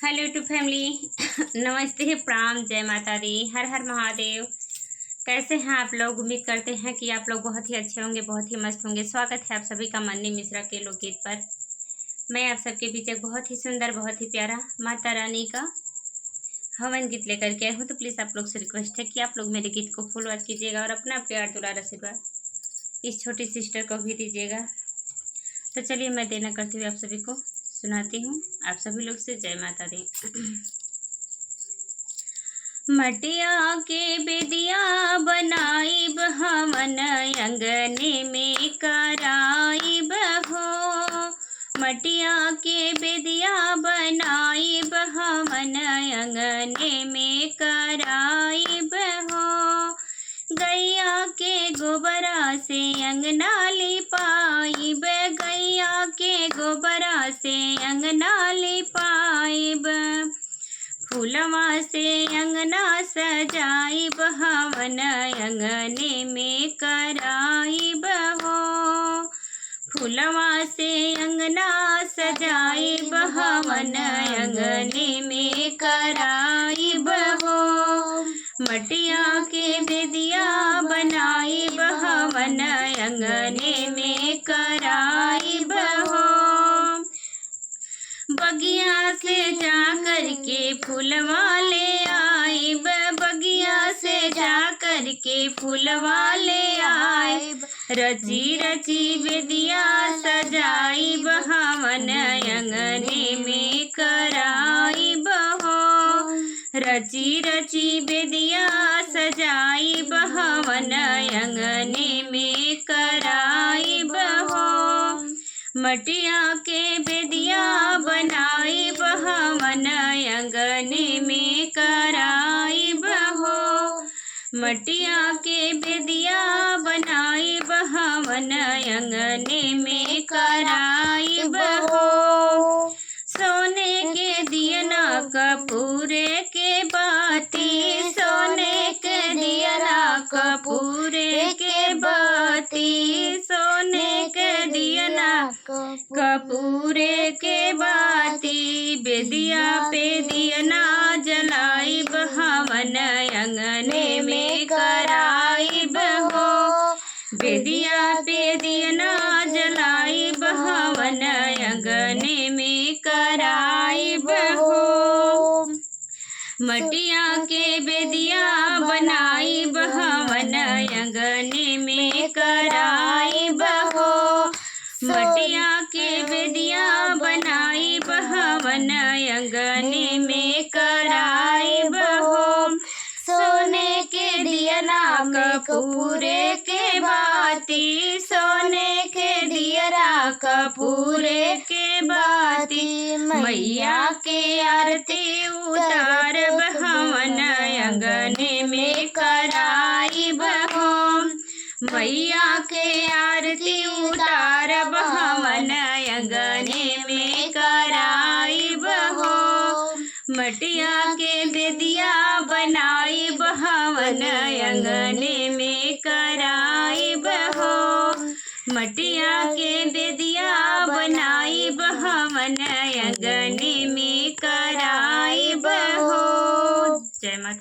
Hello YouTube family. नमस्ते, प्रणाम, जय माता दी, हर हर महादेव। कैसे हैं आप लोग? उम्मीद करते हैं कि आप लोग बहुत ही अच्छे होंगे, बहुत ही मस्त होंगे। स्वागत है आप सभी का मन्नी मिश्रा के लोकगीत पर। मैं आप सबके बीच एक बहुत ही सुंदर, बहुत ही प्यारा माता रानी का हवन गीत लेकर के आई हूँ। तो प्लीज़ आप लोग से रिक्वेस्ट है कि आप लोग मेरे गीत को फुल वॉच कीजिएगा और अपना प्यार दुलार आशीर्वाद इस छोटी सिस्टर को भी दीजिएगा। तो चलिए मैं देना करती हुई आप सभी को सुनाती हूँ। आप सभी लोग से जय माता दी। मटिया के बेदिया बनाइब हमन अंगने में कराइब हो। मटिया के बेदिया बनाइब हमन अंगने में कराइब हो। गैया के गोबरा से अंगना लिपाइब, गैया के गोबरा से अंगना लिपाइब। फूलवा से अंगना सजाइब हमन अंगने में कराइब हो। फूलवा से अंगना सजाइब हमन अंगने में कराइब हो। मटिया के बेदिया बनाइब हमन अंगने में कराइब हो। बगिया से जा कर के फूलवा ले आइब, बगिया से जा कर के फूलवा ले आइब। रची रची बेदिया सजाइब हमन अंगने में कराइब हो। रची रची बेदिया सजाइब हमन अंगने में कराइब हो। मटिया के बेदिया बनाइब हमन अंगने में कराइब हो। मटिया के बेदिया बनाइब हमन अंगने में कराइब हो। सोने के दियना कपूरे के बाती, सोने के दियना कपूरे के बाती, सोने के दियना कपूरे के बाती। बेदिया पे दियना जलाइब हमन अंगने में कराइब हो। बेदिया पे दियना जलाइब हमन अंगने में कराइब हो। मटिया के बेदिया बनाइब हमन अंगने में कराइब हो। मटिया के बेदिया बनाइब हमन अंगने में कराइब हो। सोने के दियना कपूरे के बाती, सोने के दियना कपूरे के बाती। मैया के आरती उतारब हमन अंगने में कराइब हो। मैया के आरती उतारब हमन अंगने में कराइब हो। मटिया के बेदिया बनाइब हमन अंगने में कराइब हो। मटिया के बेदिया बनाइब हमन अंगने में कराइब हो। जय माता।